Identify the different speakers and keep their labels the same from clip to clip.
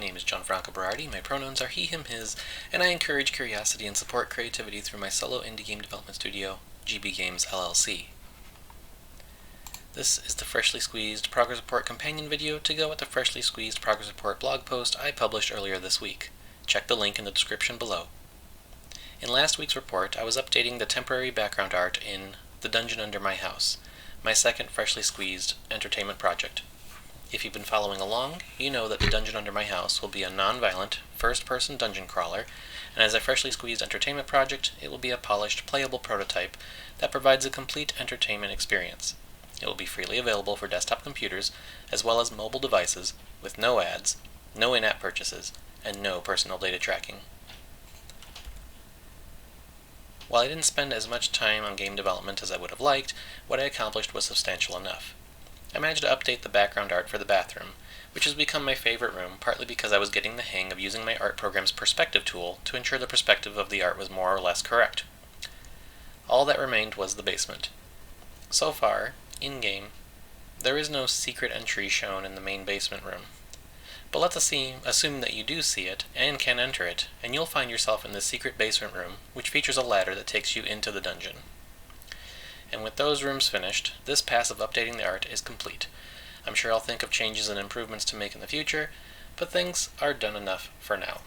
Speaker 1: name is Gianfranco Berardi, my pronouns are he, him, his, and I encourage curiosity and support creativity through my solo indie game development studio, GB Games LLC. This is the Freshly Squeezed Progress Report companion video to go with the Freshly Squeezed Progress Report blog post I published earlier this week. Check the link in the description below. In last week's report, I was updating the temporary background art in The Dungeon Under My House, my second Freshly Squeezed entertainment project. If you've been following along, you know that The Dungeon Under My House will be a non-violent, first-person dungeon crawler, and as a freshly squeezed entertainment project, it will be a polished, playable prototype that provides a complete entertainment experience. It will be freely available for desktop computers, as well as mobile devices, with no ads, no in-app purchases, and no personal data tracking. While I didn't spend as much time on game development as I would have liked, what I accomplished was substantial enough. I managed to update the background art for the bathroom, which has become my favorite room, partly because I was getting the hang of using my art program's perspective tool to ensure the perspective of the art was more or less correct. All that remained was the basement. So far, in-game, there is no secret entry shown in the main basement room. But let's assume that you do see it, and can enter it, and you'll find yourself in the secret basement room, which features a ladder that takes you into the dungeon. And with those rooms finished, this pass of updating the art is complete. I'm sure I'll think of changes and improvements to make in the future, but things are done enough for now.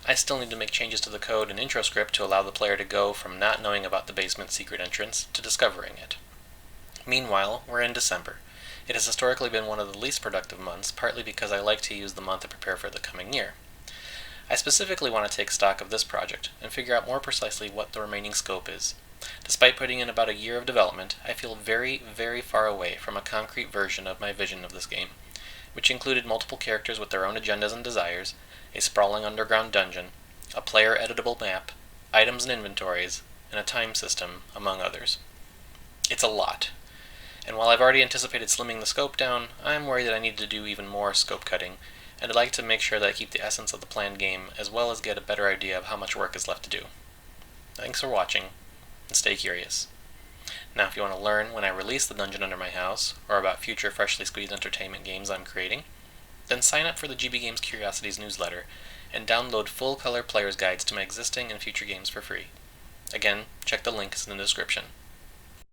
Speaker 1: I still need to make changes to the code and intro script to allow the player to go from not knowing about the basement secret entrance to discovering it. Meanwhile, we're in December. It has historically been one of the least productive months, partly because I like to use the month to prepare for the coming year. I specifically want to take stock of this project and figure out more precisely what the remaining scope is. Despite putting in about a year of development, I feel very, very far away from a concrete version of my vision of this game, which included multiple characters with their own agendas and desires, a sprawling underground dungeon, a player-editable map, items and inventories, and a time system, among others. It's a lot. And while I've already anticipated slimming the scope down, I'm worried that I need to do even more scope cutting, and I'd like to make sure that I keep the essence of the planned game, as well as get a better idea of how much work is left to do. Thanks for watching, and stay curious. Now if you want to learn when I release The Dungeon Under My House, or about future freshly squeezed entertainment games I'm creating, then sign up for the GB Games Curiosities newsletter, and download full-color player's guides to my existing and future games for free. Again, check the links in the description.